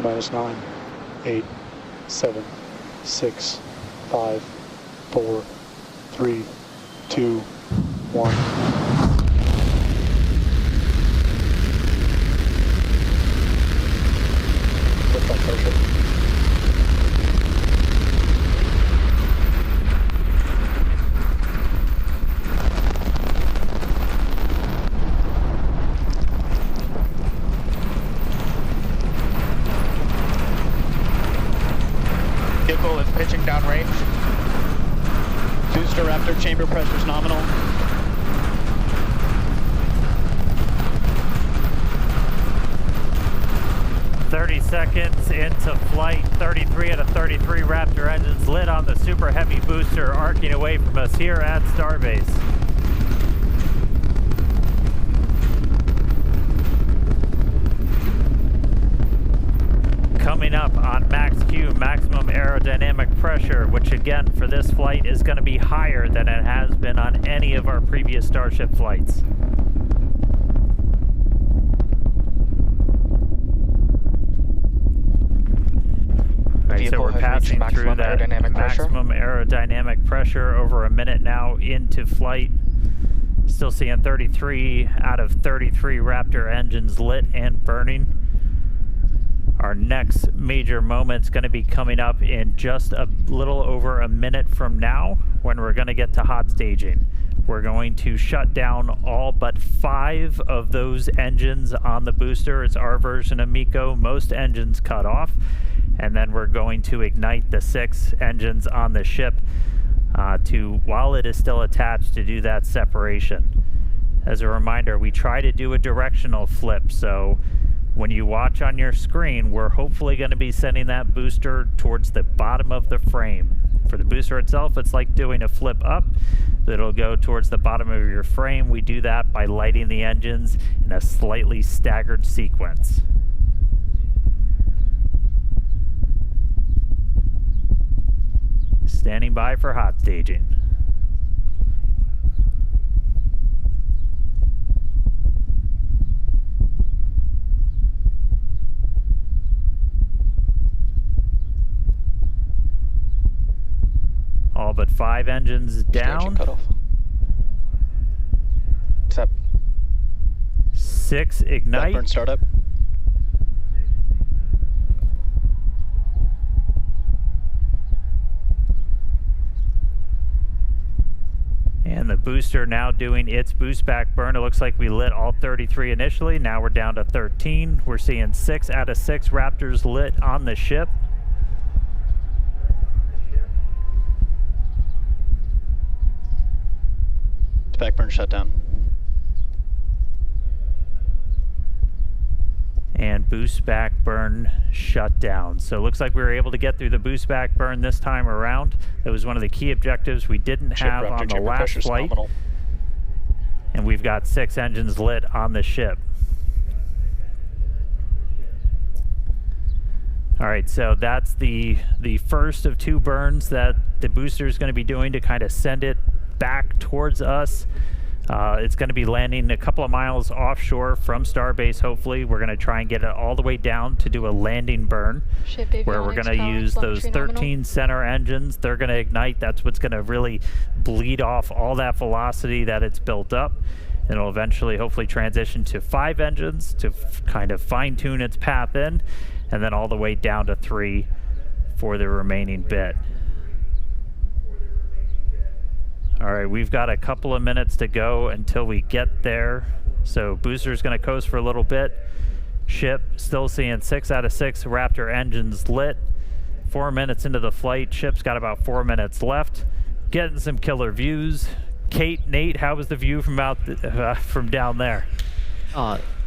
-9, 8, 7, 6, 5, 4, 3, 2, 1. Lift off Starship. Vehicle is pitching downrange. Booster Raptor chamber pressure is nominal. Seconds into flight, 33 out of 33 Raptor engines lit on the Super Heavy booster, arcing away from us here at Starbase. Coming up on max Q, maximum aerodynamic pressure, which again for this flight is going to be higher than it has been on any of our previous Starship flights. So we're passing through that maximum aerodynamic pressure, over a minute now into flight. Still seeing 33 out of 33 Raptor engines lit and burning. Our next major moment's going to be coming up in just a little over a minute from now, when we're going to get to hot staging. We're going to shut down all but 5 of those engines on the booster. It's our version of MECO. Most engines cut off. And then we're going to ignite the 6 engines on the ship while it is still attached, to do that separation. As a reminder, we try to do a directional flip, so when you watch on your screen, we're hopefully going to be sending that booster towards the bottom of the frame. For the booster itself, it's like doing a flip up. It'll go towards the bottom of your frame. We do that by lighting the engines in a slightly staggered sequence. Standing by for hot staging. All but 5 engines down. Cut off. Step. 6 ignite. Backburn startup. And the booster now doing its boost back burn. It looks like we lit all 33 initially. Now we're down to 13. We're seeing 6 out of 6 Raptors lit on the ship. Back burn shut down. And boost back burn shut down. So it looks like we were able to get through the boost back burn this time around. That was one of the key objectives we didn't have on the last flight. Nominal. And we've got 6 engines lit on the ship. All right, so that's the first of 2 burns that the booster is going to be doing to kind of send it back towards us. It's going to be landing a couple of miles offshore from Starbase, hopefully. We're going to try and get it all the way down to do a landing burn, where we're going to use those 13 center engines. They're going to ignite. That's what's going to really bleed off all that velocity that it's built up. And it'll eventually, hopefully, transition to 5 engines to kind of fine-tune its path in, and then all the way down to 3 for the remaining bit. All right, we've got a couple of minutes to go until we get there. So booster's going to coast for a little bit. Ship still seeing 6 out of 6 Raptor engines lit. 4 minutes into the flight. Ship's got about 4 minutes left. Getting some killer views. Kate, Nate, how was the view from down there?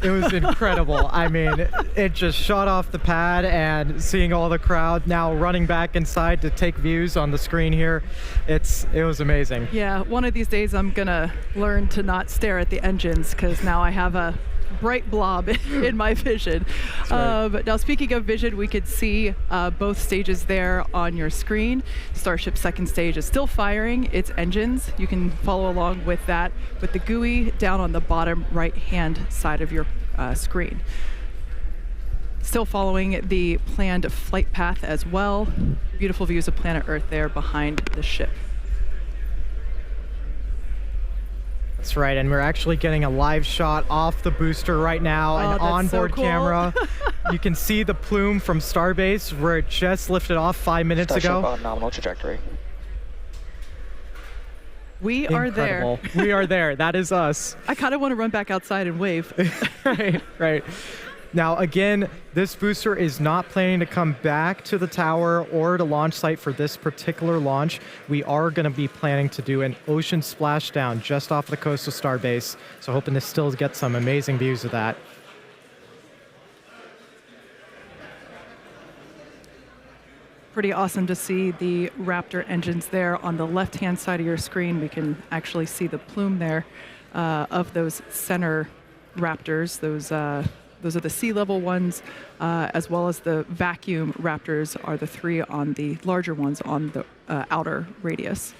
It was incredible. I mean, it just shot off the pad, and seeing all the crowd now running back inside to take views on the screen here, it was amazing. Yeah, one of these days I'm gonna learn to not stare at the engines, because now I have a bright blob in my vision. Right. Now, speaking of vision, we could see both stages there on your screen. Starship's second stage is still firing its engines. You can follow along with that with the GUI down on the bottom right-hand side of your screen. Still following the planned flight path as well. Beautiful views of planet Earth there behind the ship. That's right, and we're actually getting a live shot off the booster right now, an onboard so cool. camera. You can see the plume from Starbase where it just lifted off 5 minutes Starship ago. on nominal trajectory. We are there. We are there. That is us. I kind of want to run back outside and wave. Right. Now, again, this booster is not planning to come back to the tower or the launch site for this particular launch. We are going to be planning to do an ocean splashdown just off the coast of Starbase, so hoping to still get some amazing views of that. Pretty awesome to see the Raptor engines there on the left-hand side of your screen. We can actually see the plume there of those center Raptors. Those are the sea level ones, as well as the vacuum Raptors are the three on the larger ones on the outer radius.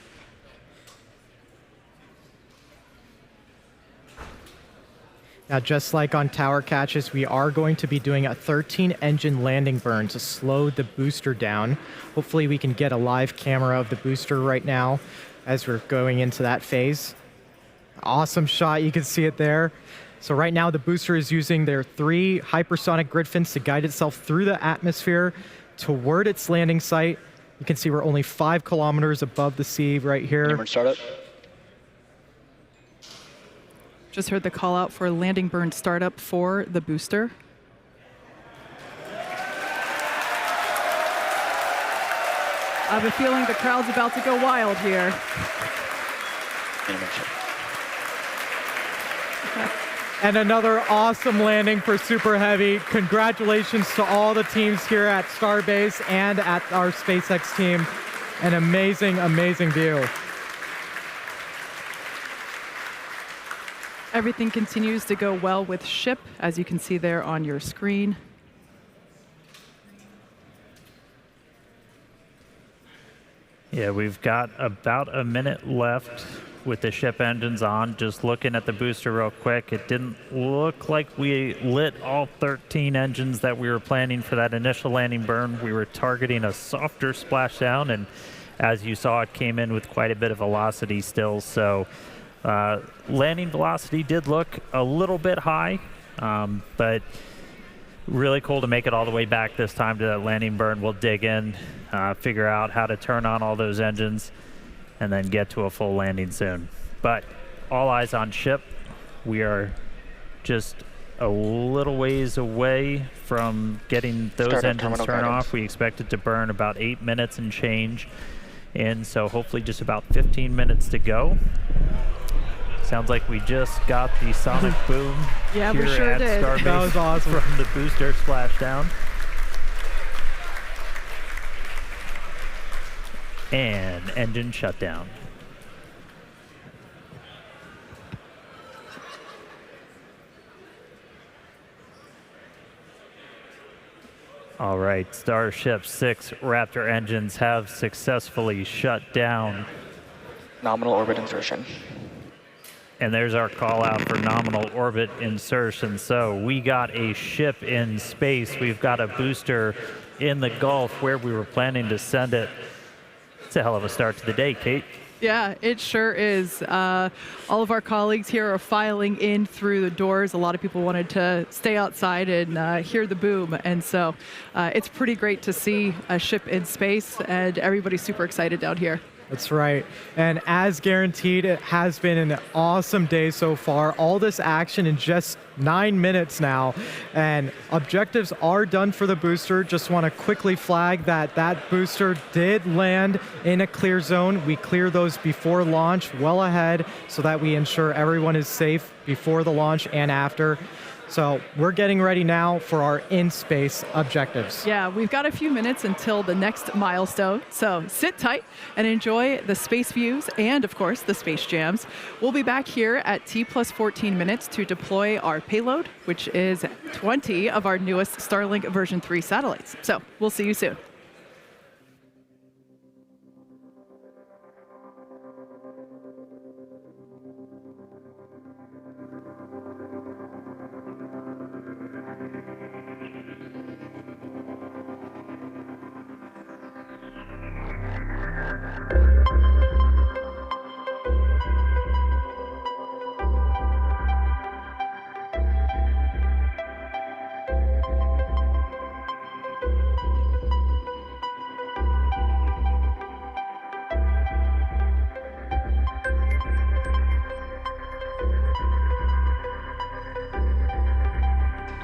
Now, just like on tower catches, we are going to be doing a 13-engine landing burn to slow the booster down. Hopefully we can get a live camera of the booster right now as we're going into that phase. Awesome shot, you can see it there. So right now the booster is using their 3 hypersonic grid fins to guide itself through the atmosphere toward its landing site. You can see we're only 5 kilometers above the sea right here. Hammered startup. Just heard the call out for landing burn startup for the booster. I have a feeling the crowd's about to go wild here. And another awesome landing for Super Heavy. Congratulations to all the teams here at Starbase and at our SpaceX team. An amazing, amazing view. Everything continues to go well with ship, as you can see there on your screen. Yeah, we've got about a minute left with the ship engines on. Just looking at the booster real quick, it didn't look like we lit all 13 engines that we were planning for that initial landing burn. We were targeting a softer splashdown, and as you saw, it came in with quite a bit of velocity still. So landing velocity did look a little bit high, but really cool to make it all the way back this time to that landing burn. We'll dig in, figure out how to turn on all those engines, and then get to a full landing soon. But all eyes on ship. We are just a little ways away from getting those engines turned off. We expect it to burn about 8 minutes and change in, so hopefully just about 15 minutes to go. Sounds like we just got the sonic boom Yeah, here we sure at did. Starbase That was awesome. from the booster splashdown. And engine shutdown. All right, Starship 6 Raptor engines have successfully shut down. Nominal orbit insertion. And there's our call out for nominal orbit insertion. So we got a ship in space. We've got a booster in the Gulf where we were planning to send it. It's a hell of a start to the day, Kate. Yeah, it sure is. All of our colleagues here are filing in through the doors. A lot of people wanted to stay outside and hear the boom. And so it's pretty great to see a ship in space, and everybody's super excited down here. That's right. And as guaranteed, it has been an awesome day so far. All this action in just 9 minutes now. And objectives are done for the booster. Just want to quickly flag that that booster did land in a clear zone. We clear those before launch, well ahead, so that we ensure everyone is safe before the launch and after. So we're getting ready now for our in-space objectives. Yeah, we've got a few minutes until the next milestone, so sit tight and enjoy the space views and, of course, the space jams. We'll be back here at T+14 minutes to deploy our payload, which is 20 of our newest Starlink version 3 satellites. So we'll see you soon.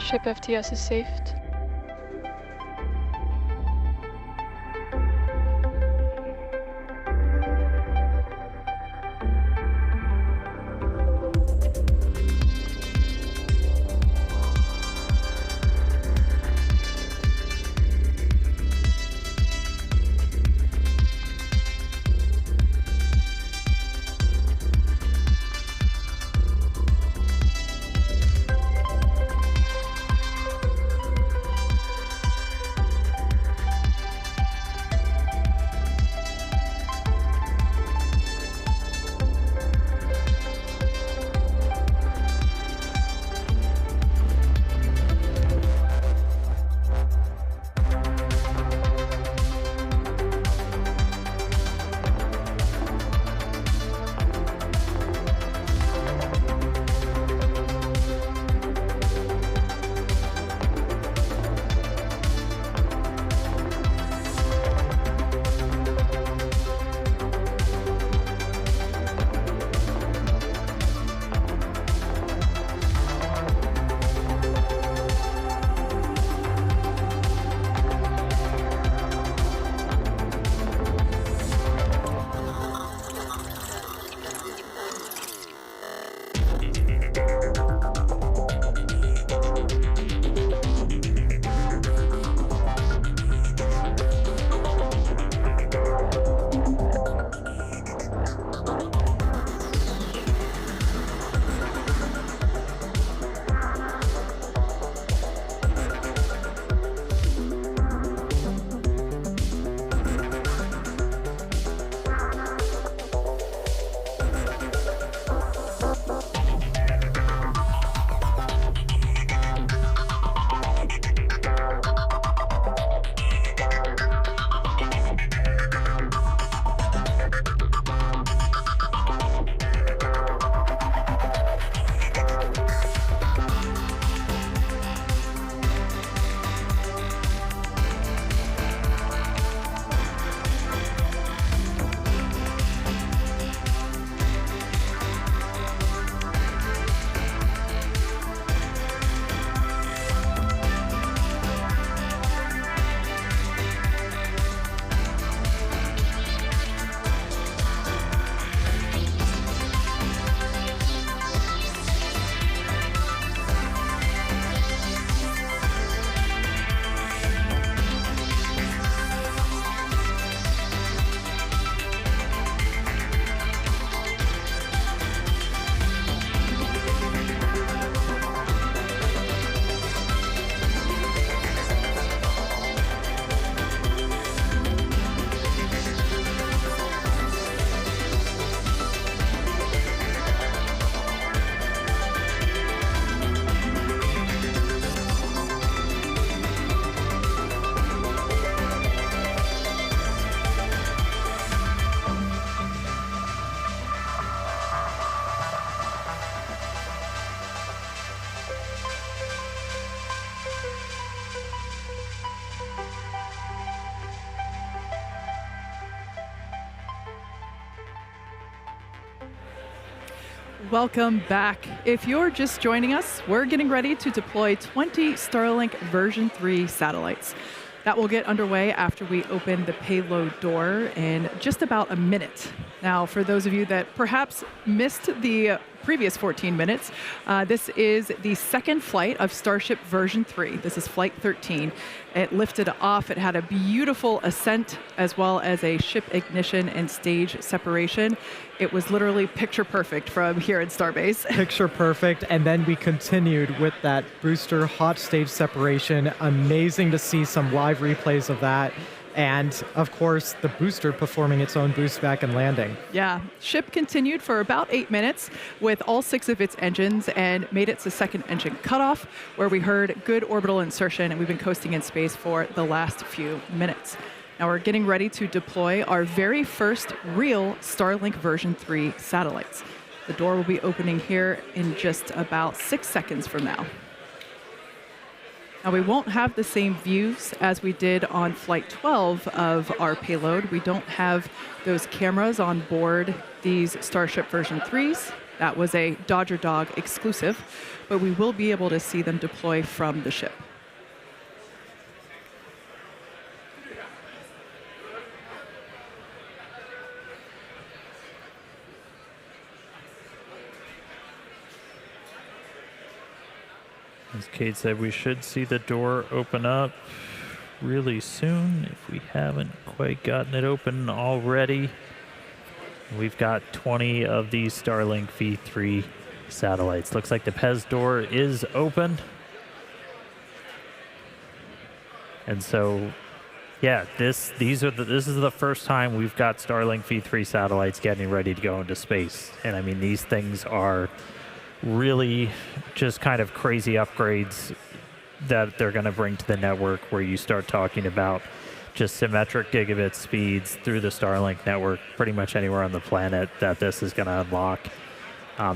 Ship FTS is saved. Welcome back. If you're just joining us, we're getting ready to deploy 20 Starlink version 3 satellites. That will get underway after we open the payload door in just about a minute. Now, for those of you that perhaps missed the previous 14 minutes, this is the second flight of Starship version 3. This is flight 13. It lifted off. It had a beautiful ascent as well as a ship ignition and stage separation. It was literally picture perfect from here at Starbase. Picture perfect, and then we continued with that booster hot stage separation. Amazing to see some live replays of that. And of course, the booster performing its own boost back and landing. Yeah, ship continued for about 8 minutes with all 6 of its engines and made it to second engine cutoff, where we heard good orbital insertion, and we've been coasting in space for the last few minutes. Now we're getting ready to deploy our very first real Starlink version 3 satellites. The door will be opening here in just about 6 seconds from now. Now, we won't have the same views as we did on Flight 12 of our payload. We don't have those cameras on board these Starship version 3s That was a Dodger Dog exclusive, but we will be able to see them deploy from the ship. As Kate said, we should see the door open up really soon if we haven't quite gotten it open already. We've got 20 of these Starlink V3 satellites. Looks like the PEZ door is open. And so, yeah, this is the first time we've got Starlink V3 satellites getting ready to go into space. And I mean, these things are really just kind of crazy upgrades that they're going to bring to the network, where you start talking about just symmetric gigabit speeds through the Starlink network pretty much anywhere on the planet that this is going to unlock.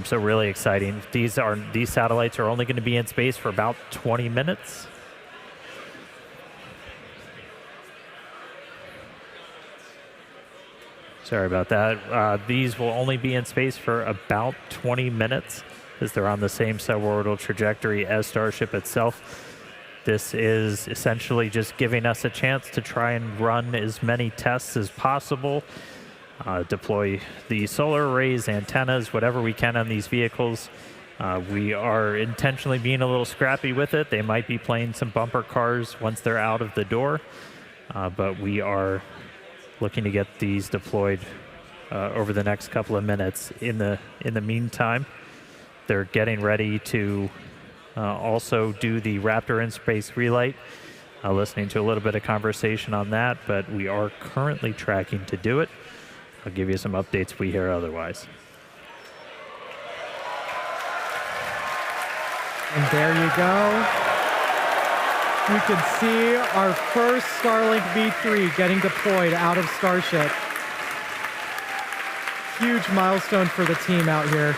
So really exciting. These satellites are only going to be in space for about 20 minutes. Sorry about that. These will only be in space for about 20 minutes as they're on the same suborbital trajectory as Starship itself. This is essentially just giving us a chance to try and run as many tests as possible, deploy the solar arrays, antennas, whatever we can on these vehicles. We are intentionally being a little scrappy with it. They might be playing some bumper cars once they're out of the door, but we are looking to get these deployed over the next couple of minutes. In the meantime, they're getting ready to also do the Raptor in-space relight. Listening to a little bit of conversation on that, but we are currently tracking to do it. I'll give you some updates if we hear otherwise. And there you go. You can see our first Starlink V3 getting deployed out of Starship. Huge milestone for the team out here.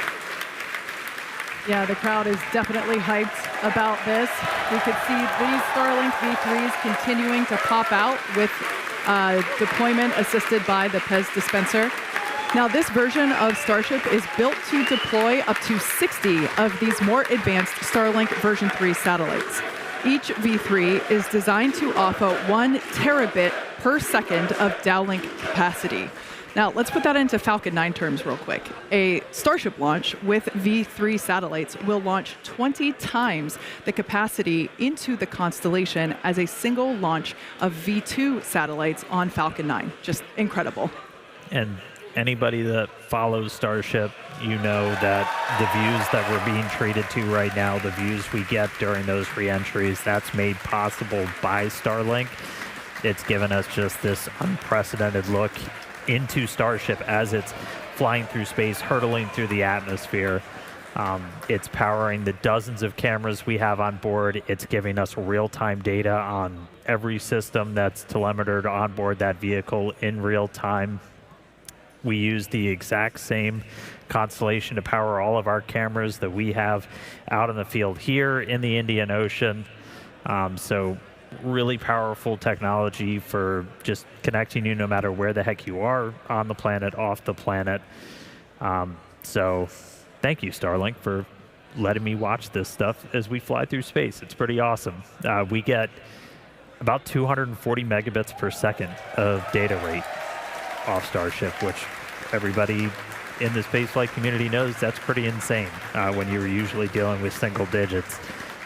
Yeah, the crowd is definitely hyped about this. We could see these Starlink V3s continuing to pop out with deployment assisted by the PEZ dispenser. Now, this version of Starship is built to deploy up to 60 of these more advanced Starlink version 3 satellites. Each V3 is designed to offer 1 terabit per second of downlink capacity. Now, let's put that into Falcon 9 terms real quick. A Starship launch with V3 satellites will launch 20 times the capacity into the constellation as a single launch of V2 satellites on Falcon 9. Just incredible. And anybody that follows Starship, you know that the views that we're being treated to right now, the views we get during those re-entries, that's made possible by Starlink. It's given us just this unprecedented look into Starship as it's flying through space, hurtling through the atmosphere. It's powering the dozens of cameras we have on board. It's giving us real-time data on every system that's telemetered on board that vehicle in real time. We use the exact same constellation to power all of our cameras that we have out in the field here in the Indian Ocean. So really powerful technology for just connecting you no matter where the heck you are on the planet, off the planet. So thank you, Starlink, for letting me watch this stuff as we fly through space. It's pretty awesome. We get about 240 megabits per second of data rate off Starship, which everybody in the spaceflight community knows that's pretty insane when you're usually dealing with single digits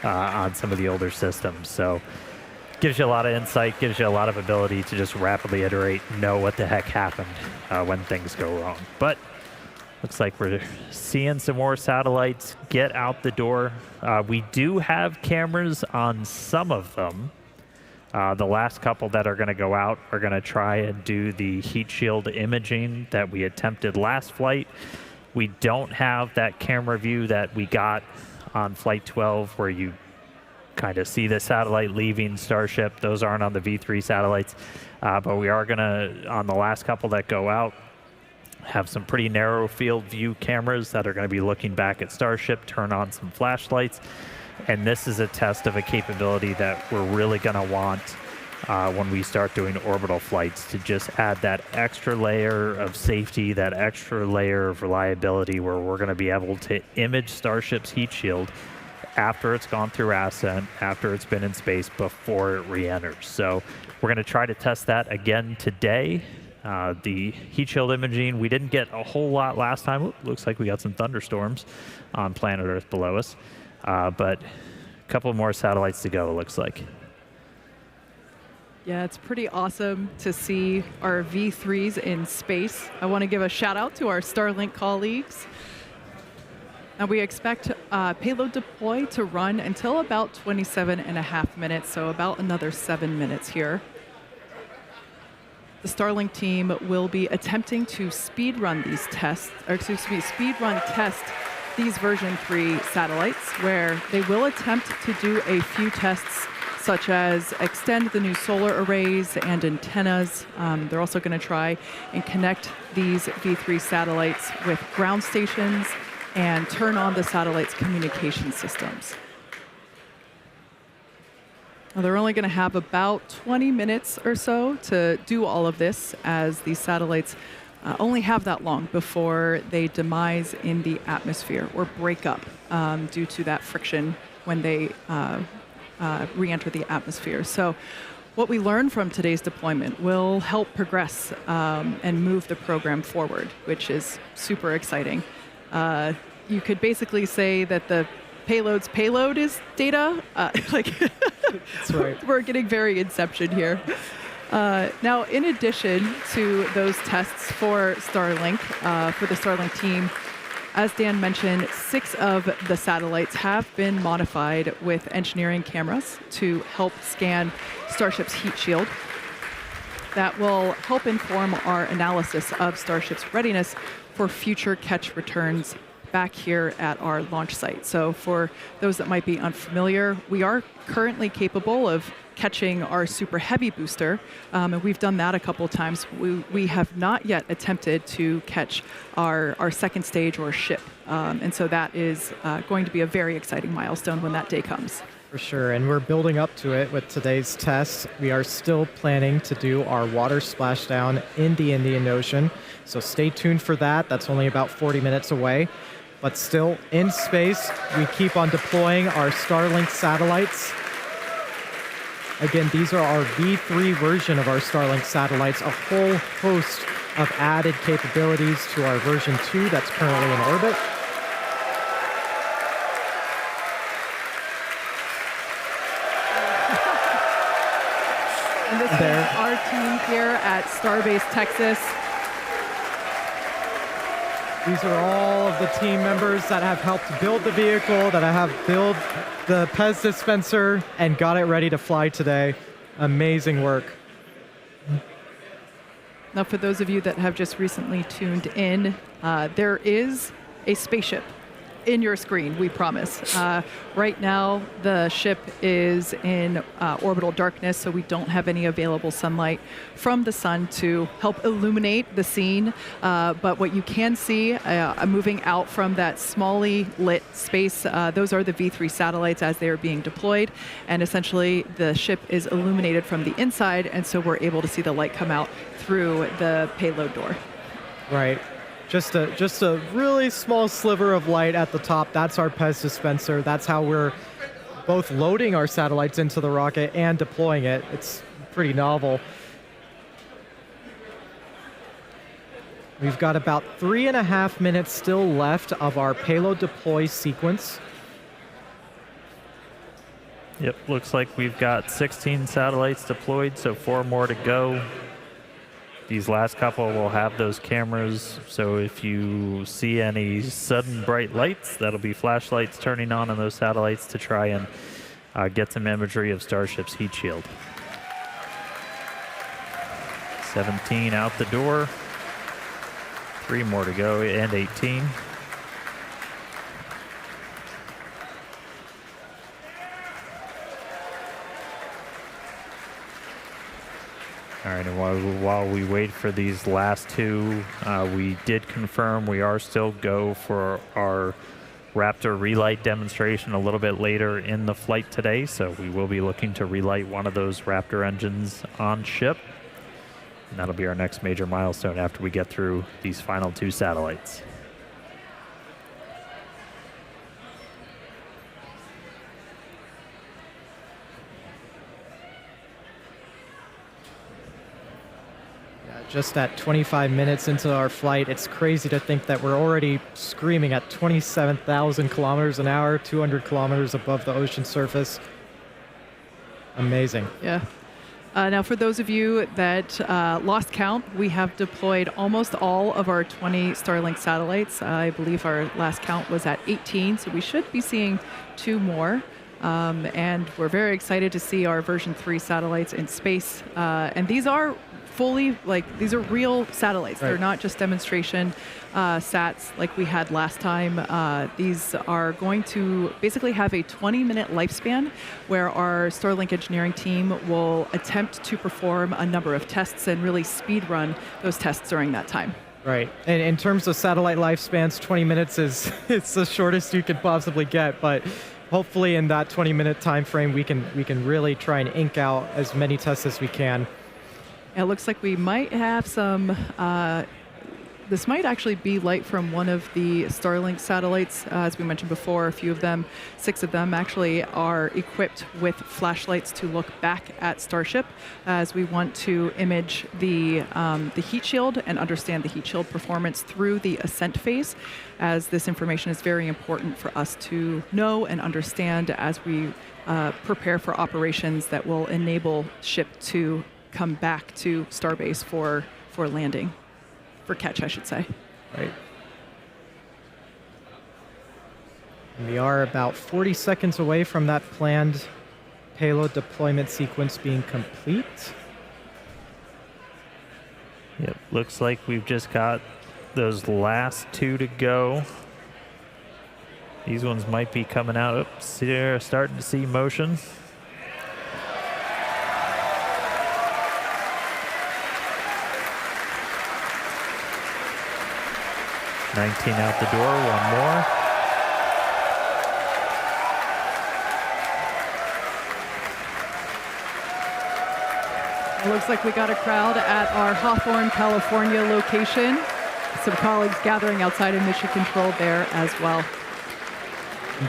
on some of the older systems. So gives you a lot of insight, gives you a lot of ability to just rapidly iterate, know what the heck happened when things go wrong. But looks like we're seeing some more satellites get out the door. We do have cameras on some of them. The last couple that are going to go out are going to try and do the heat shield imaging that we attempted last flight. We don't have that camera view that we got on Flight 12 where you kind of see the satellite leaving Starship. Those aren't on the V3 satellites, but we are going to, on the last couple that go out, have some pretty narrow field view cameras that are going to be looking back at Starship, turn on some flashlights. And this is a test of a capability that we're really going to want when we start doing orbital flights, to just add that extra layer of safety, that extra layer of reliability, where we're going to be able to image Starship's heat shield after it's gone through ascent, after it's been in space, before it re-enters. So we're going to try to test that again today. The heat shield imaging, we didn't get a whole lot last time. Ooh, looks like we got some thunderstorms on planet Earth below us. But a couple more satellites to go, it looks like. Yeah, it's pretty awesome to see our V3s in space. I want to give a shout out to our Starlink colleagues. And we expect payload deploy to run until about 27.5 minutes, so about another 7 minutes here. The Starlink team will be attempting to speedrun these tests, or speedrun test these version 3 satellites, where they will attempt to do a few tests, such as extend the new solar arrays and antennas. They're also going to try and connect these V3 satellites with ground stations and turn on the satellite's communication systems. Now, they're only going to have about 20 minutes or so to do all of this, as these satellites only have that long before they demise in the atmosphere or break up due to that friction when they re-enter the atmosphere. So what we learn from today's deployment will help progress and move the program forward, which is super exciting. You could basically say that the payload's payload is data. That's right. We're getting very Inception here. Now, in addition to those tests for Starlink, for the Starlink team, as Dan mentioned, 6 of the satellites have been modified with engineering cameras to help scan Starship's heat shield. That will help inform our analysis of Starship's readiness for future catch returns back here at our launch site. So for those that might be unfamiliar, we are currently capable of catching our super heavy booster, and we've done that a couple of times. We have not yet attempted to catch our second stage or ship, and so that is going to be a very exciting milestone when that day comes. For sure, and we're building up to it with today's test. We are still planning to do our water splashdown in the Indian Ocean, so stay tuned for that. That's only about 40 minutes away. But still, in space, we keep on deploying our Starlink satellites. Again, these are our V3 version of our Starlink satellites, a whole host of added capabilities to our version 2 that's currently in orbit. And this is our team here at Starbase, Texas. These are all of the team members that have helped build the vehicle, that have built the Pez dispenser, and got it ready to fly today. Amazing work. Now, for those of you that have just recently tuned in, there is a spaceship in your screen, we promise. Right now, the ship is in orbital darkness, so we don't have any available sunlight from the sun to help illuminate the scene. But what you can see moving out from that smally lit space, those are the V3 satellites as they are being deployed. And essentially, the ship is illuminated from the inside, and so we're able to see the light come out through the payload door. Right. Just a really small sliver of light at the top. That's our Pez dispenser. That's how we're both loading our satellites into the rocket and deploying it. It's pretty novel. We've got about 3.5 minutes still left of our payload deploy sequence. Yep, looks like we've got 16 satellites deployed, so 4 more to go. These last couple will have those cameras, so if you see any sudden bright lights, that'll be flashlights turning on those satellites to try and get some imagery of Starship's heat shield. 17 out the door, 3 more to go, and 18. All right, and while we wait for these last 2, we did confirm we are still go for our Raptor relight demonstration a little bit later in the flight today, so we will be looking to relight one of those Raptor engines on ship. And that'll be our next major milestone after we get through these final 2 satellites. Just at 25 minutes into our flight, it's crazy to think that we're already screaming at 27,000 kilometers an hour, 200 kilometers above the ocean surface. Amazing. Yeah. Now, for those of you that lost count, we have deployed almost all of our 20 Starlink satellites. I believe our last count was at 18, so we should be seeing 2 more. And we're very excited to see our version 3 satellites in space. And these are fully, these are real satellites. Right. They're not just demonstration sats like we had last time. These are going to basically have a 20-minute lifespan where our Starlink engineering team will attempt to perform a number of tests and really speed run those tests during that time. Right. And in terms of satellite lifespans, 20 minutes is it's the shortest you could possibly get, but hopefully in that 20-minute time frame we can really try and ink out as many tests as we can. It looks like we might have some, this might actually be light from one of the Starlink satellites. As we mentioned before, a few of them, 6 of them actually are equipped with flashlights to look back at Starship, as we want to image the heat shield and understand the heat shield performance through the ascent phase, as this information is very important for us to know and understand as we prepare for operations that will enable ship to come back to Starbase for landing, for catch, I should say. Right. And we are about 40 seconds away from that planned payload deployment sequence being complete. Yep, looks like we've just got those last 2 to go. These ones might be coming out. Oops, they're starting to see motion. 19 out the door, 1 more. It looks like we got a crowd at our Hawthorne, California location. Some colleagues gathering outside of mission control there as well.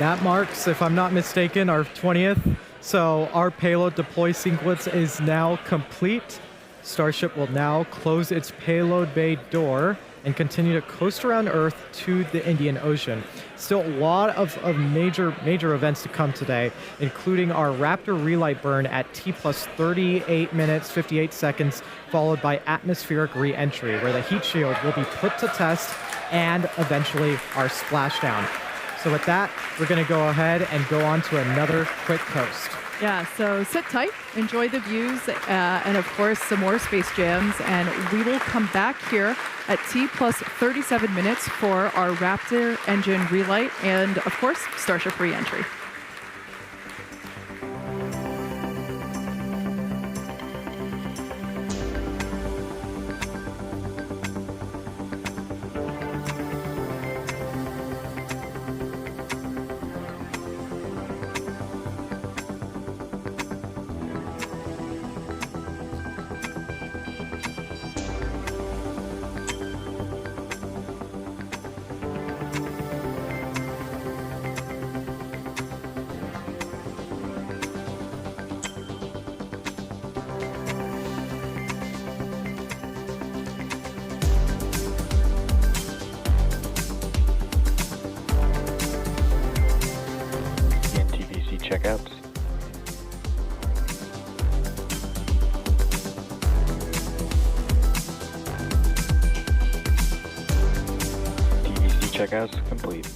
That marks, if I'm not mistaken, our 20th. So our payload deploy sequence is now complete. Starship will now close its payload bay door and continue to coast around Earth to the Indian Ocean. Still a lot of major events to come today, including our Raptor relight burn at T plus 38 minutes, 58 seconds, followed by atmospheric re-entry, where the heat shield will be put to test, and eventually our splashdown. So with that, we're gonna go ahead and go on to another quick coast. Yeah, so sit tight, enjoy the views, and of course some more space jams, and we will come back here at T plus 37 minutes for our Raptor engine relight and of course Starship re-entry. Checkouts. TVC checkouts complete.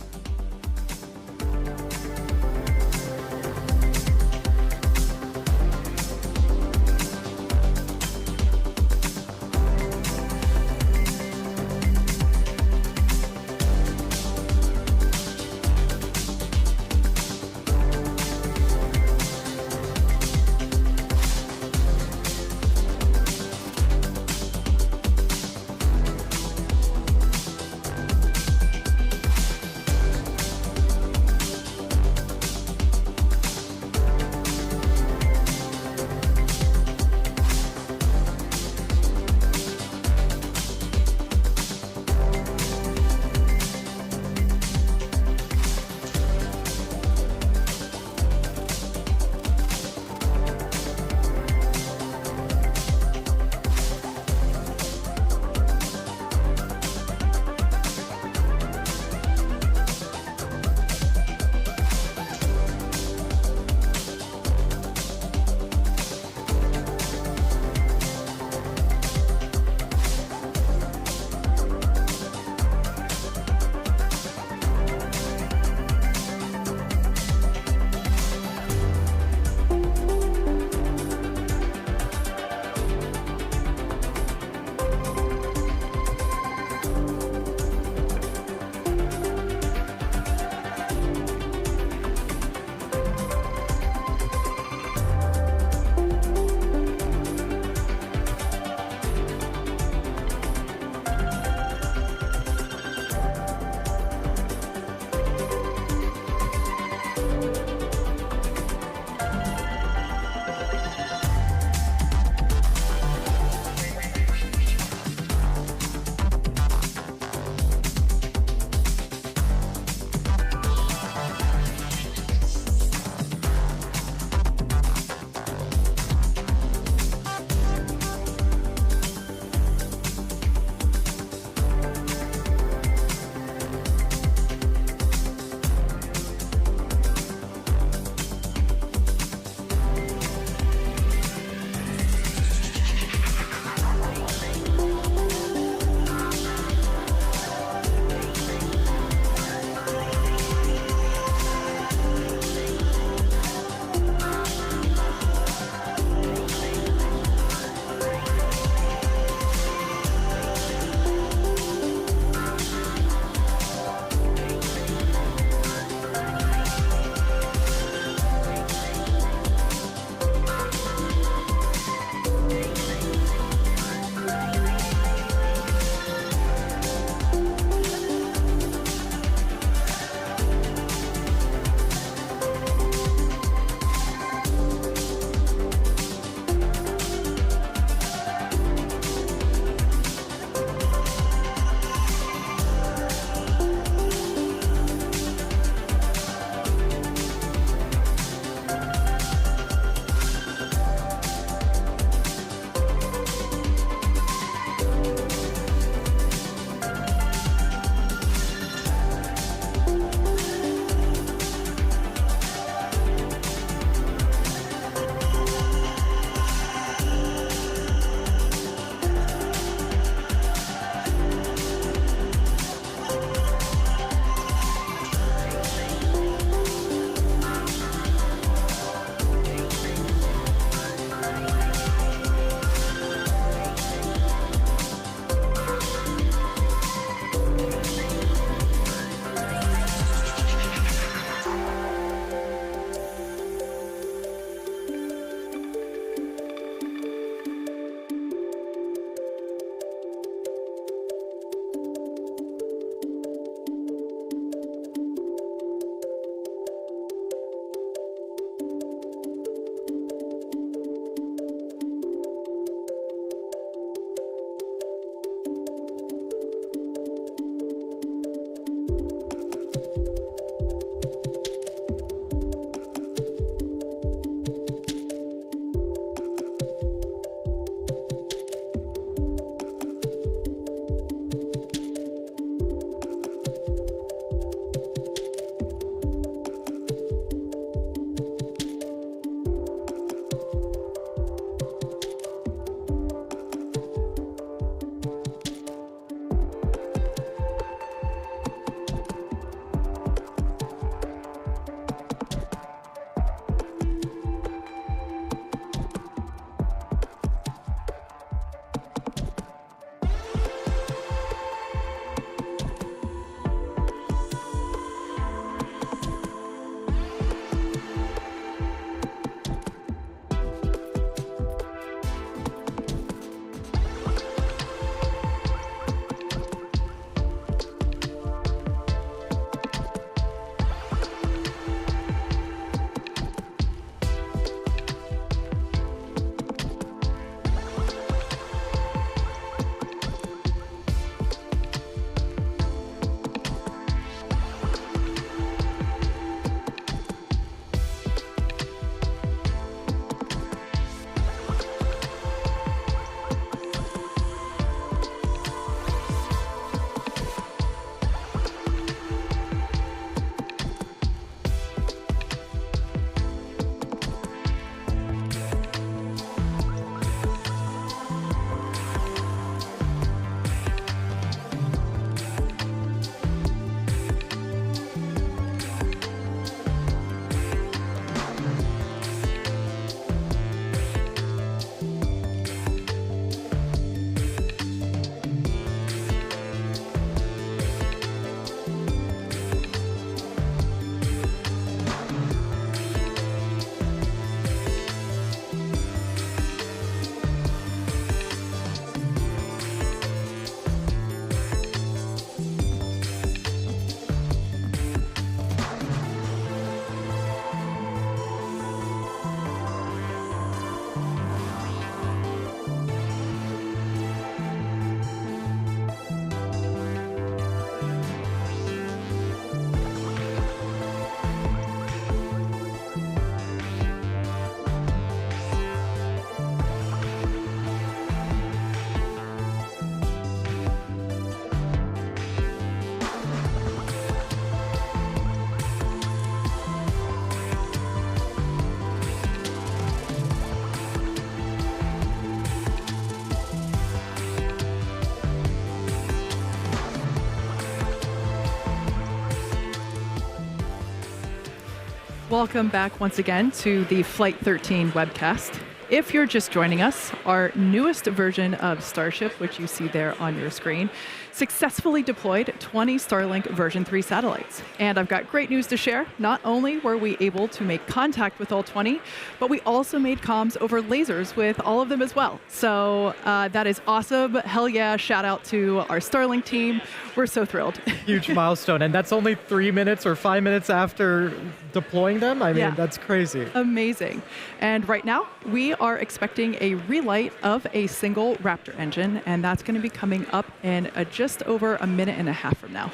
Welcome back once again to the Flight 13 webcast. If you're just joining us, our newest version of Starship, which you see there on your screen, successfully deployed 20 Starlink version 3 satellites. And I've got great news to share. Not only were we able to make contact with all 20, but we also made comms over lasers with all of them as well. So that is awesome. Hell yeah, shout out to our Starlink team. We're so thrilled. Huge milestone. And that's only 3 minutes or 5 minutes after deploying them? I mean, that's crazy. Amazing. And right now, we are expecting a relight of a single Raptor engine, and that's going to be coming up in just over a minute and a half from now.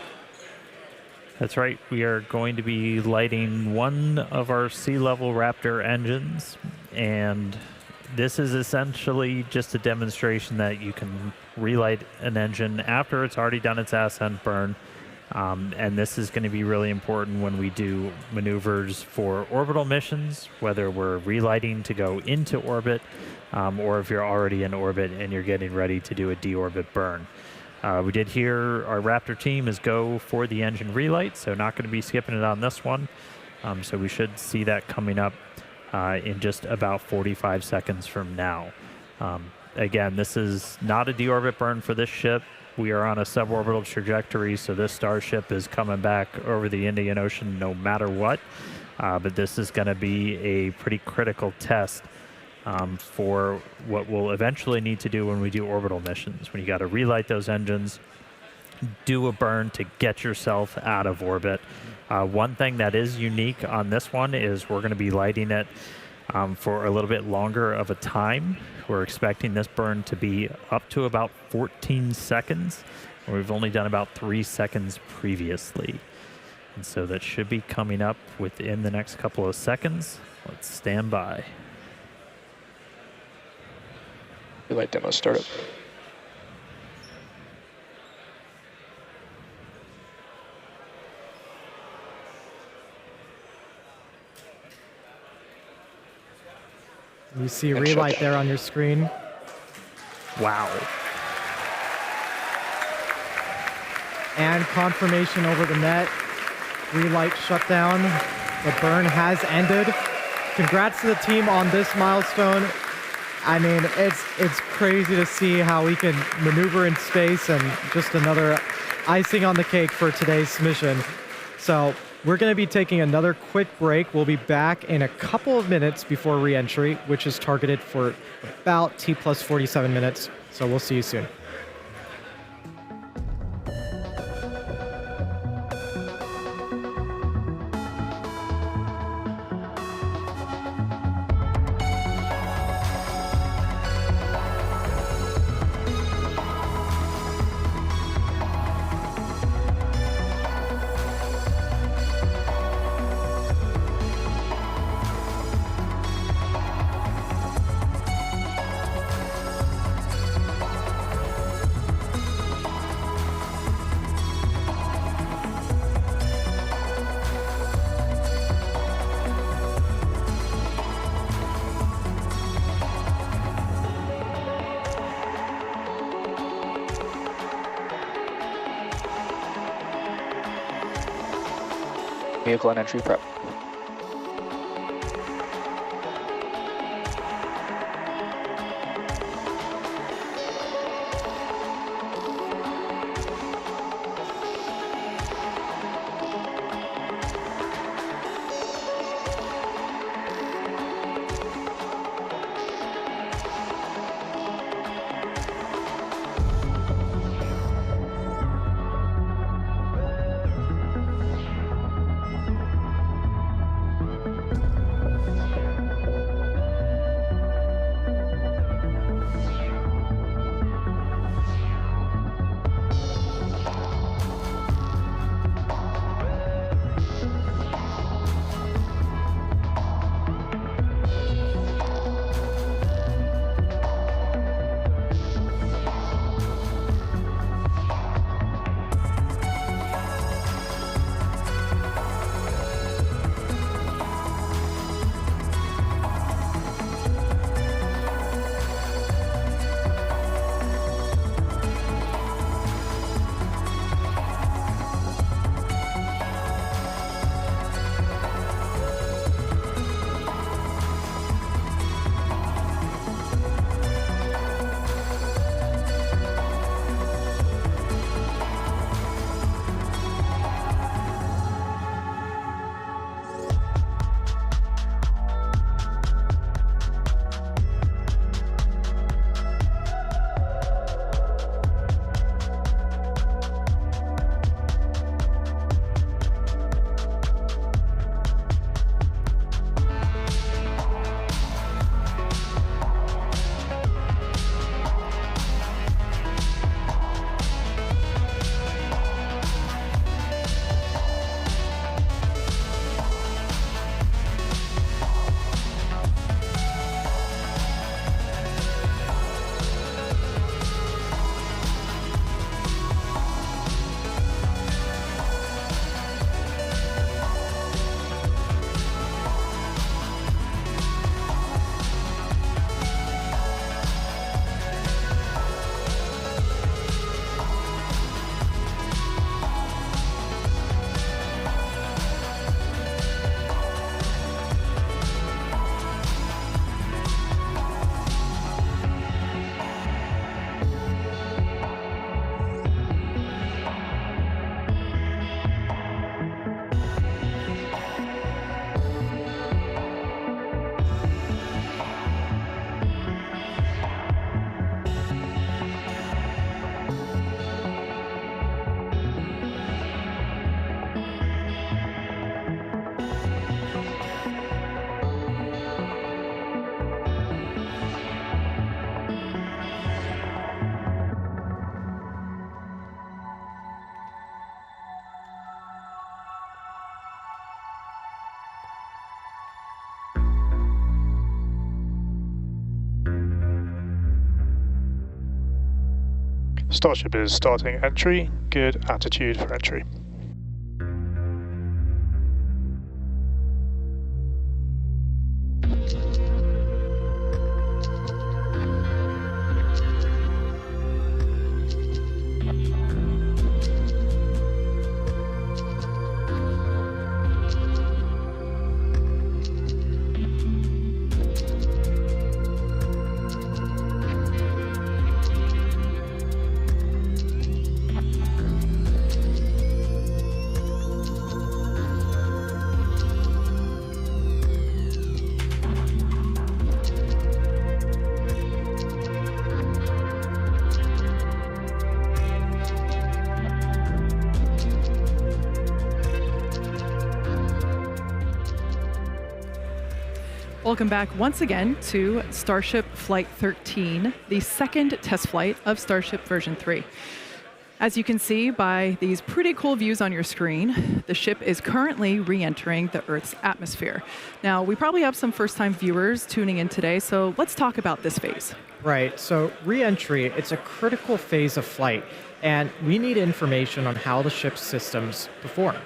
That's right. We are going to be lighting one of our sea-level Raptor engines, and this is essentially just a demonstration that you can relight an engine after it's already done its ascent burn. And this is going to be really important when we do maneuvers for orbital missions, whether we're relighting to go into orbit, or if you're already in orbit and you're getting ready to do a deorbit burn. We did hear our Raptor team is go for the engine relight, so not going to be skipping it on this one. So we should see that coming up in just about 45 seconds from now. Again, this is not a deorbit burn for this ship. We are on a suborbital trajectory, so this Starship is coming back over the Indian Ocean no matter what. But this is going to be a pretty critical test for what we'll eventually need to do when we do orbital missions. When you got to relight those engines, do a burn to get yourself out of orbit. One thing that is unique on this one is we're going to be lighting it for a little bit longer of a time. We're expecting this burn to be up to about 14 seconds. We've only done about 3 seconds previously. And so that should be coming up within the next couple of seconds. Let's stand by. Relight demo startup. You see a relight there on your screen. Wow. And confirmation over the net. Relight shutdown. The burn has ended. Congrats to the team on this milestone. I mean, it's crazy to see how we can maneuver in space, and just another icing on the cake for today's mission. So we're going to be taking another quick break. We'll be back in a couple of minutes before re-entry, which is targeted for about T plus 47 minutes. So we'll see you soon. Vehicle and entry prep. Starship is starting entry. Good attitude for entry. Welcome back once again to Starship Flight 13, the second test flight of Starship version 3. As you can see by these pretty cool views on your screen, the ship is currently re-entering the Earth's atmosphere. Now, we probably have some first-time viewers tuning in today, so let's talk about this phase. Right, so re-entry, it's a critical phase of flight, and we need information on how the ship's systems perform.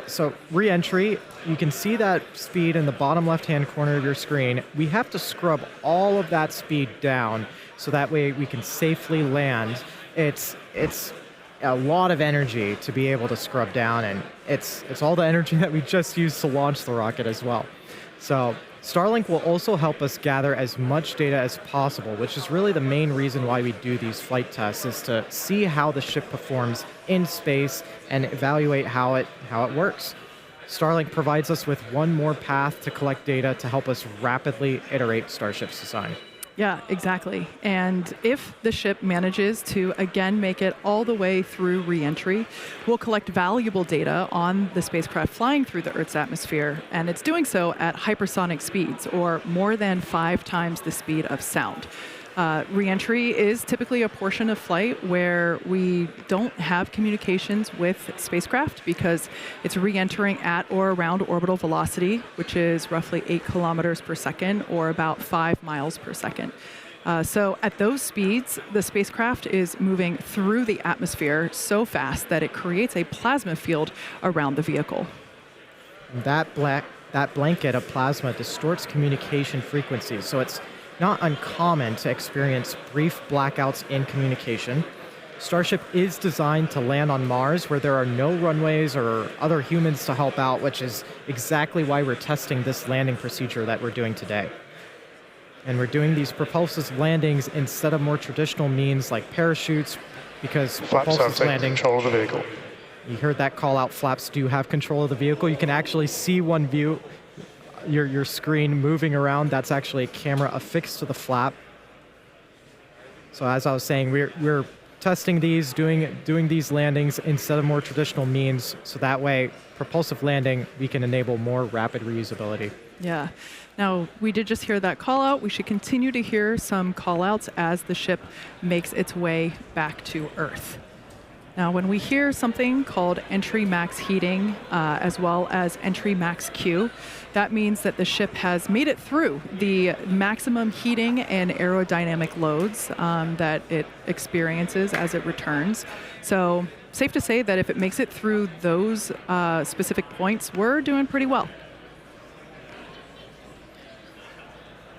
So re-entry, you can see that speed in the bottom left-hand corner of your screen. We have to scrub all of that speed down so that way we can safely land. It's a lot of energy to be able to scrub down, and it's all the energy that we just used to launch the rocket as well. So Starlink will also help us gather as much data as possible, which is really the main reason why we do these flight tests, is to see how the ship performs in space and evaluate how it works. Starlink provides us with one more path to collect data to help us rapidly iterate Starship's design. Yeah, exactly. And if the ship manages to, again, make it all the way through re-entry, we'll collect valuable data on the spacecraft flying through the Earth's atmosphere, and it's doing so at hypersonic speeds, or more than 5 times the speed of sound. Re-entry is typically a portion of flight where we don't have communications with spacecraft because it's re-entering at or around orbital velocity, which is roughly 8 kilometers per second or about 5 miles per second. So at those speeds, the spacecraft is moving through the atmosphere so fast that it creates a plasma field around the vehicle. That blanket of plasma distorts communication frequencies, so it's not uncommon to experience brief blackouts in communication. Starship is designed to land on Mars where there are no runways or other humans to help out, which is exactly why we're testing this landing procedure that we're doing today. And we're doing these propulsive landings instead of more traditional means like parachutes, because propulsive landing... control of the vehicle. You heard that call out, flaps do have control of the vehicle. You can actually see one view, your screen moving around. That's actually a camera affixed to the flap. So as I was saying, we're testing these, doing these landings instead of more traditional means, so that way propulsive landing, we can enable more rapid reusability. Yeah. Now, we did just hear that call out. We should continue to hear some call outs as the ship makes its way back to Earth. Now, when we hear something called entry max heating, as well as entry max Q, that means that the ship has made it through the maximum heating and aerodynamic loads that it experiences as it returns. So, safe to say that if it makes it through those specific points, we're doing pretty well.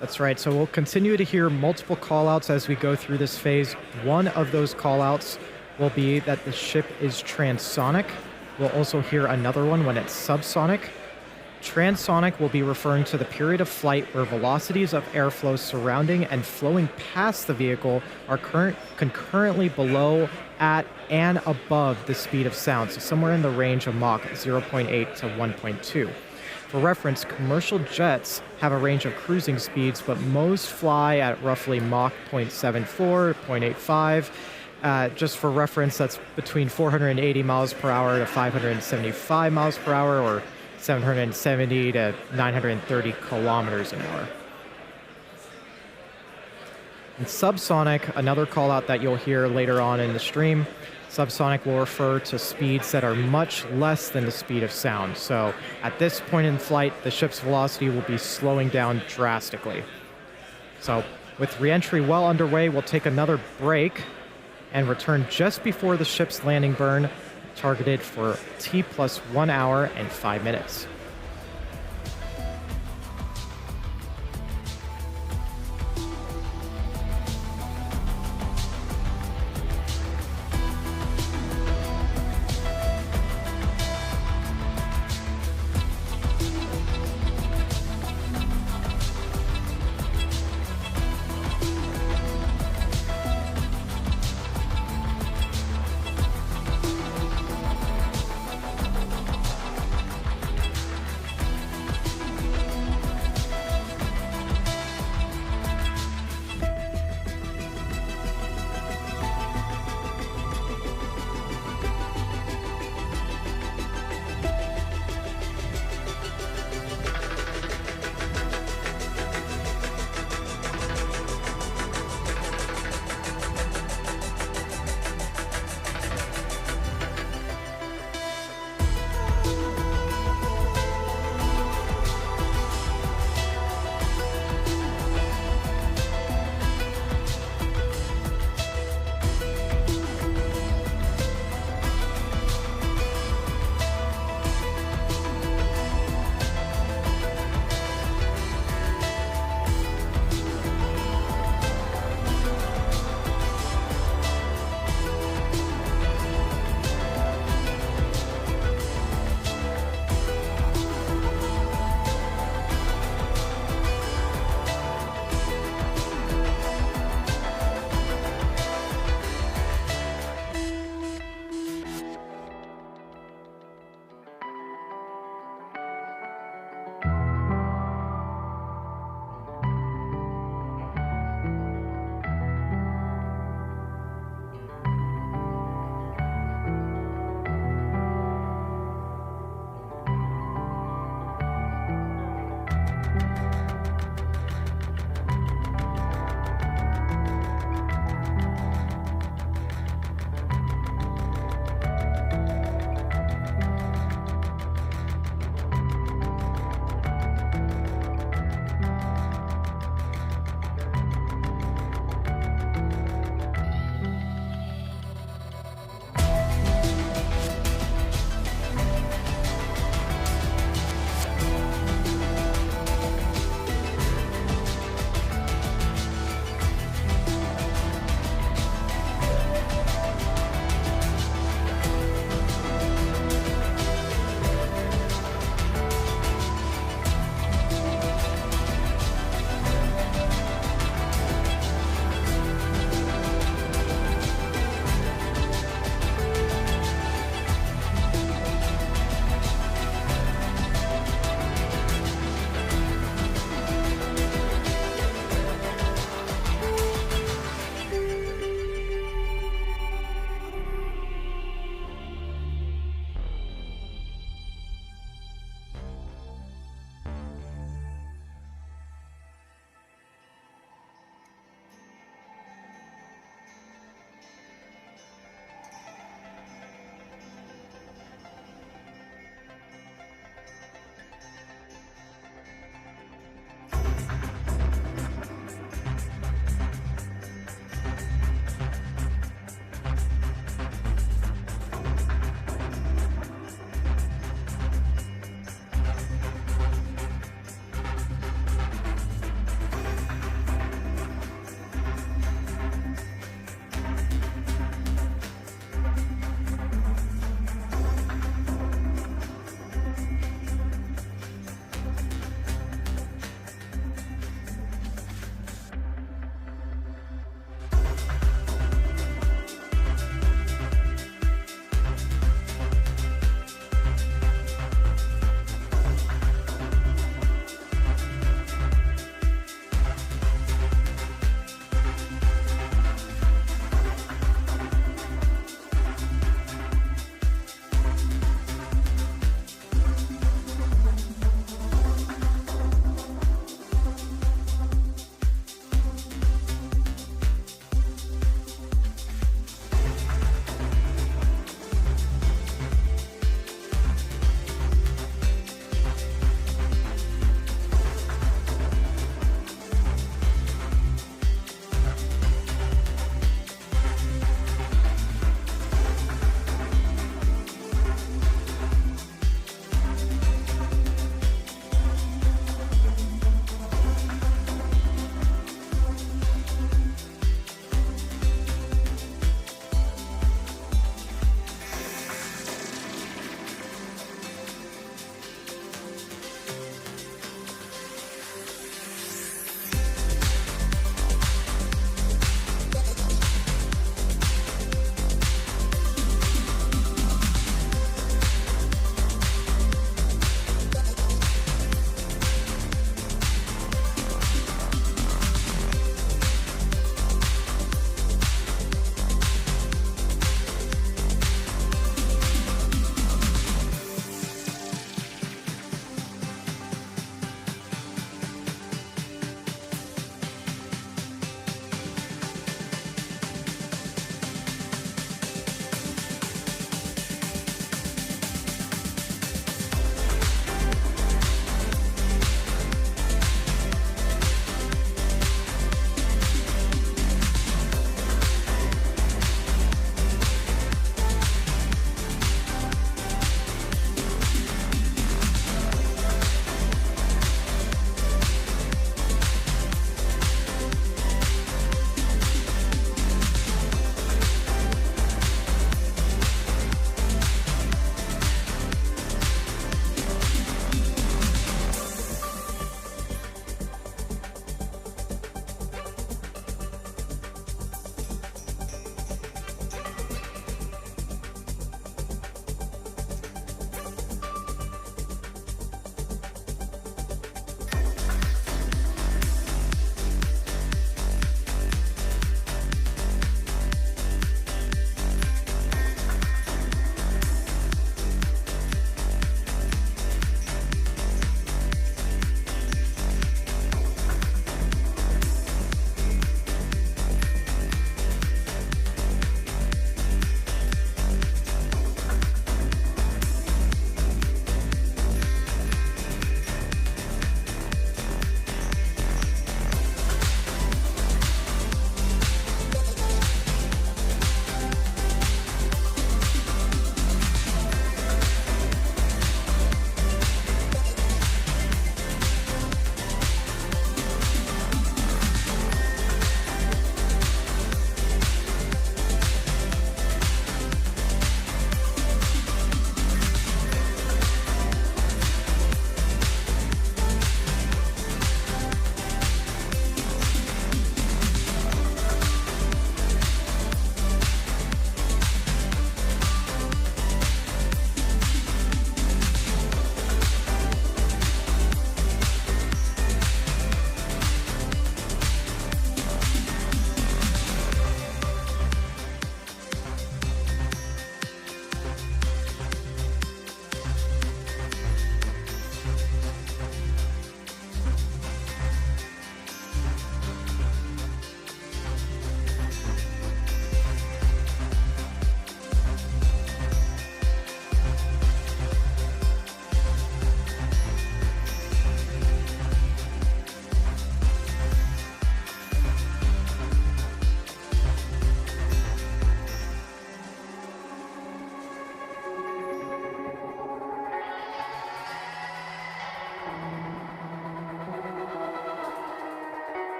That's right. So we'll continue to hear multiple call-outs as we go through this phase. One of those call-outs will be that the ship is transonic. We'll also hear another one when it's subsonic. Transonic will be referring to the period of flight where velocities of airflow surrounding and flowing past the vehicle are concurrently below, at, and above the speed of sound, so somewhere in the range of Mach 0.8 to 1.2. For reference, commercial jets have a range of cruising speeds, but most fly at roughly Mach 0.74, 0.85. Just for reference, that's between 480 miles per hour to 575 miles per hour, or 770 to 930 kilometers an hour. And subsonic, another call out that you'll hear later on in the stream, subsonic will refer to speeds that are much less than the speed of sound. So at this point in flight, the ship's velocity will be slowing down drastically. So with re-entry well underway, we'll take another break. and return just before the ship's landing burn, targeted for T plus 1 hour and 5 minutes.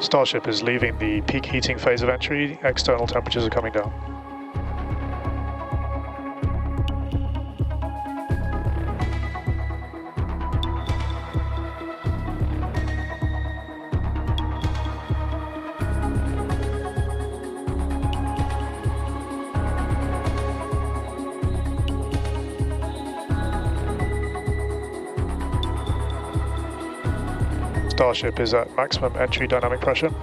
Starship is leaving the peak heating phase of entry. External temperatures are coming down. Starship is at maximum entry dynamic pressure.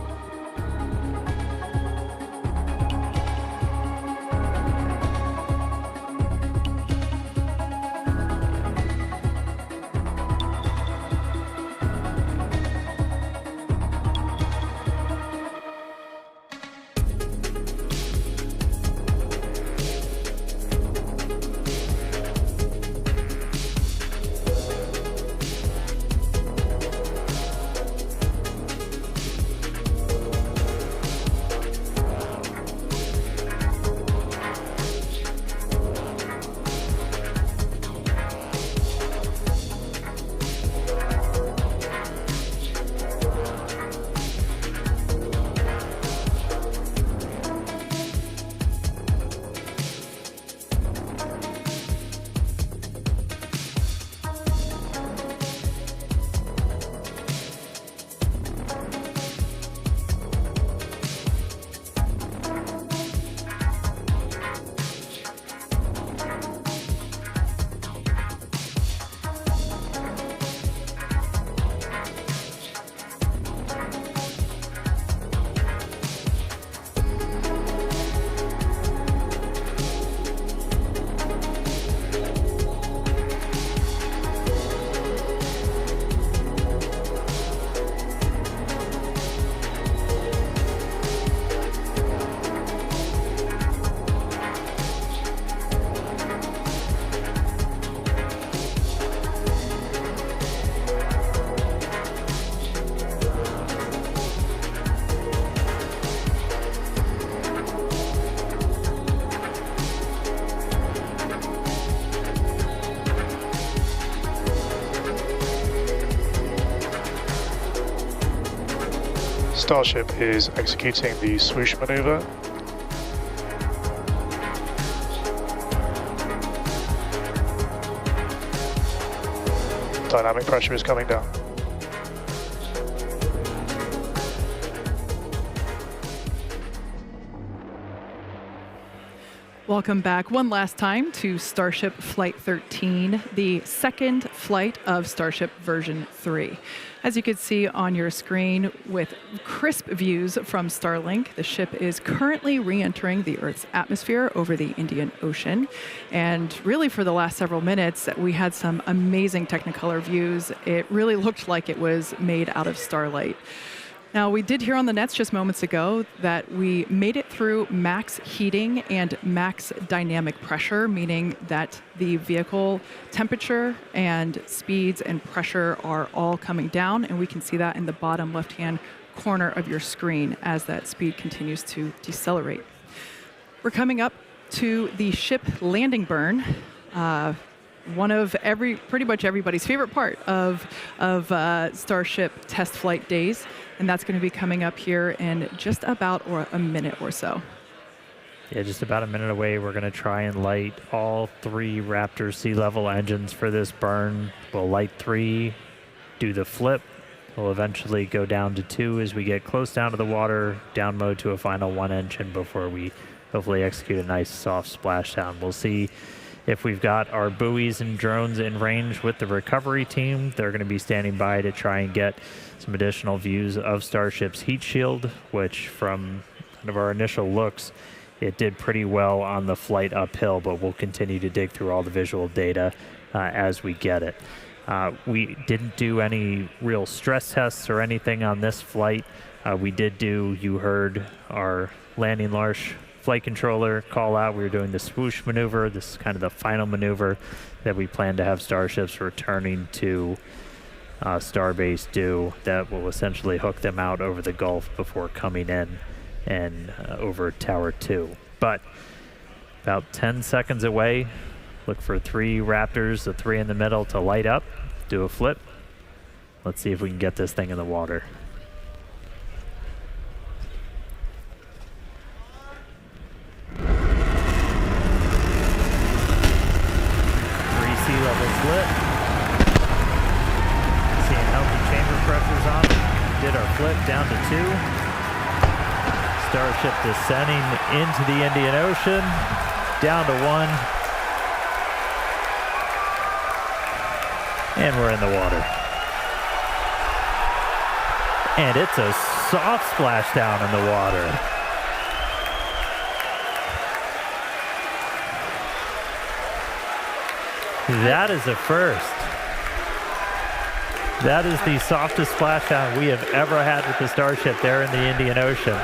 Starship is executing the swoosh maneuver. Dynamic pressure is coming down. Welcome back one last time to Starship Flight 13, the second flight of Starship version 3. As you can see on your screen with crisp views from Starlink, the ship is currently re-entering the Earth's atmosphere over the Indian Ocean. And really for the last several minutes, we had some amazing Technicolor views. It really looked like it was made out of starlight. Now, we did hear on the nets just moments ago that we made it through max heating and max dynamic pressure, meaning that the vehicle temperature and speeds and pressure are all coming down, and we can see that in the bottom left-hand corner of your screen as that speed continues to decelerate. We're coming up to the ship landing burn. One of pretty much everybody's favorite part of Starship test flight days, and that's going to be coming up here in just about a minute or so. Yeah, just about a minute away. We're going to try and light all 3 Raptor sea level engines for this burn. We'll light 3, do the flip. We'll eventually go down to 2 as we get close down to the water, down mode to a final 1 engine before we hopefully execute a nice soft splashdown. We'll see if we've got our buoys and drones in range with the recovery team. They're going to be standing by to try and get some additional views of Starship's heat shield, which from kind of our initial looks, it did pretty well on the flight uphill, but we'll continue to dig through all the visual data as we get it. We didn't do any real stress tests or anything on this flight. We did do, you heard our landing large flight controller call out. We were doing the swoosh maneuver. This is kind of the final maneuver that we plan to have starships returning to Starbase do, that will essentially hook them out over the Gulf before coming in and over Tower 2. But about 10 seconds away, look for 3 Raptors, the 3 in the middle, to light up, do a flip. Let's see if we can get this thing in the water. did our flip down to 2. Starship descending into the Indian Ocean, down to 1. And we're in the water. And it's a soft splashdown in the water. That is a first. That is the softest splashdown we have ever had with the Starship there in the Indian Ocean.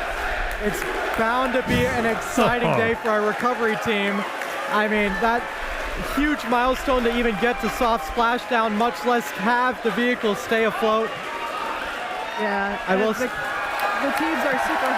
It's bound to be an exciting day for our recovery team. I mean, that huge milestone to even get to soft splashdown, much less have the vehicle stay afloat. Yeah, I will. the teams are super